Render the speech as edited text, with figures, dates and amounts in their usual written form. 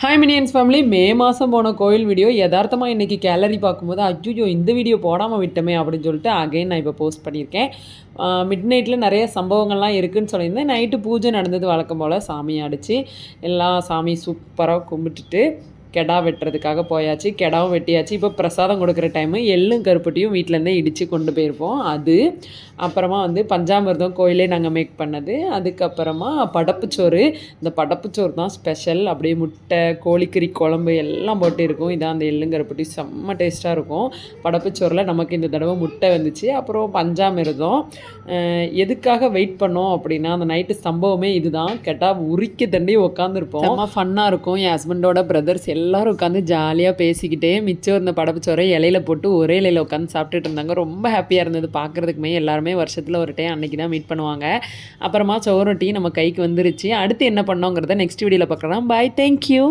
Hi minions family, மே மாதம் போன கோயில் வீடியோ யதார்த்தமாக இன்றைக்கி கேலரி பார்க்கும்போது அஜ்ஜோ இந்த வீடியோ போடாமல் விட்டோமே அப்படின்னு சொல்லிட்டு அகைன் நான் இப்போ போஸ்ட் பண்ணியிருக்கேன். மிட் நைட்டில் நிறைய சம்பவங்கள்லாம் இருக்குதுன்னு சொல்லியிருந்தேன். நைட்டு பூஜை நடந்தது வழக்கம் போல். சாமி அடித்து எல்லாம் சாமி சூப்பராக கும்பிட்டுட்டு கெடா வெட்டுறதுக்காக போயாச்சு. கெடாவும் வெட்டியாச்சு. இப்போ பிரசாதம் கொடுக்குற டைமு எள்ளும் கருப்பட்டியும் வீட்டிலேருந்தே இடித்து கொண்டு போயிருப்போம். அது அப்புறமா பஞ்சாமிர்தம் கோயிலே நாங்கள் மேக் பண்ணது. அதுக்கப்புறமா படப்புச்சோறு. இந்த படப்புச்சோறு தான் ஸ்பெஷல். அப்படியே முட்டை, கோழிக்கறி குழம்பு எல்லாம் போட்டு இருக்கும். இதான் அந்த எள்ளும் கருப்பட்டி செம்ம டேஸ்ட்டாக இருக்கும். படப்புச்சோறில் நமக்கு இந்த தடவை முட்டை வந்துச்சு. அப்புறம் பஞ்சாமிர்தம். எதுக்காக வெயிட் பண்ணோம் அப்படின்னா, அந்த நைட்டு சம்பவமே இதுதான். கெட்டா உரிக்க தண்டி உட்காந்துருப்போம். செம்ம ஃபன்னாக இருக்கும். என் ஹஸ்பண்டோட பிரதர்ஸ் எல்லோரும் உட்காந்து ஜாலியாக பேசிக்கிட்டே மிச்சம் இருந்த படப்புச்சோரை இலையில போட்டு ஒரே இலையில் உட்காந்து சாப்பிட்டுட்டு இருந்தாங்க. ரொம்ப ஹாப்பியாக இருந்தது பார்க்குறதுக்குமே. எல்லாருமே வருஷத்தில் ஒரு டைம் அன்றைக்கி தான் மீட் பண்ணுவாங்க. அப்புறமா சோறு டீ நம்ம கைக்கு வந்துருச்சு. அடுத்து என்ன பண்ணோங்கிறத நெக்ஸ்ட் வீடியோவில் பார்க்கலாம். பாய், தேங்க்யூ.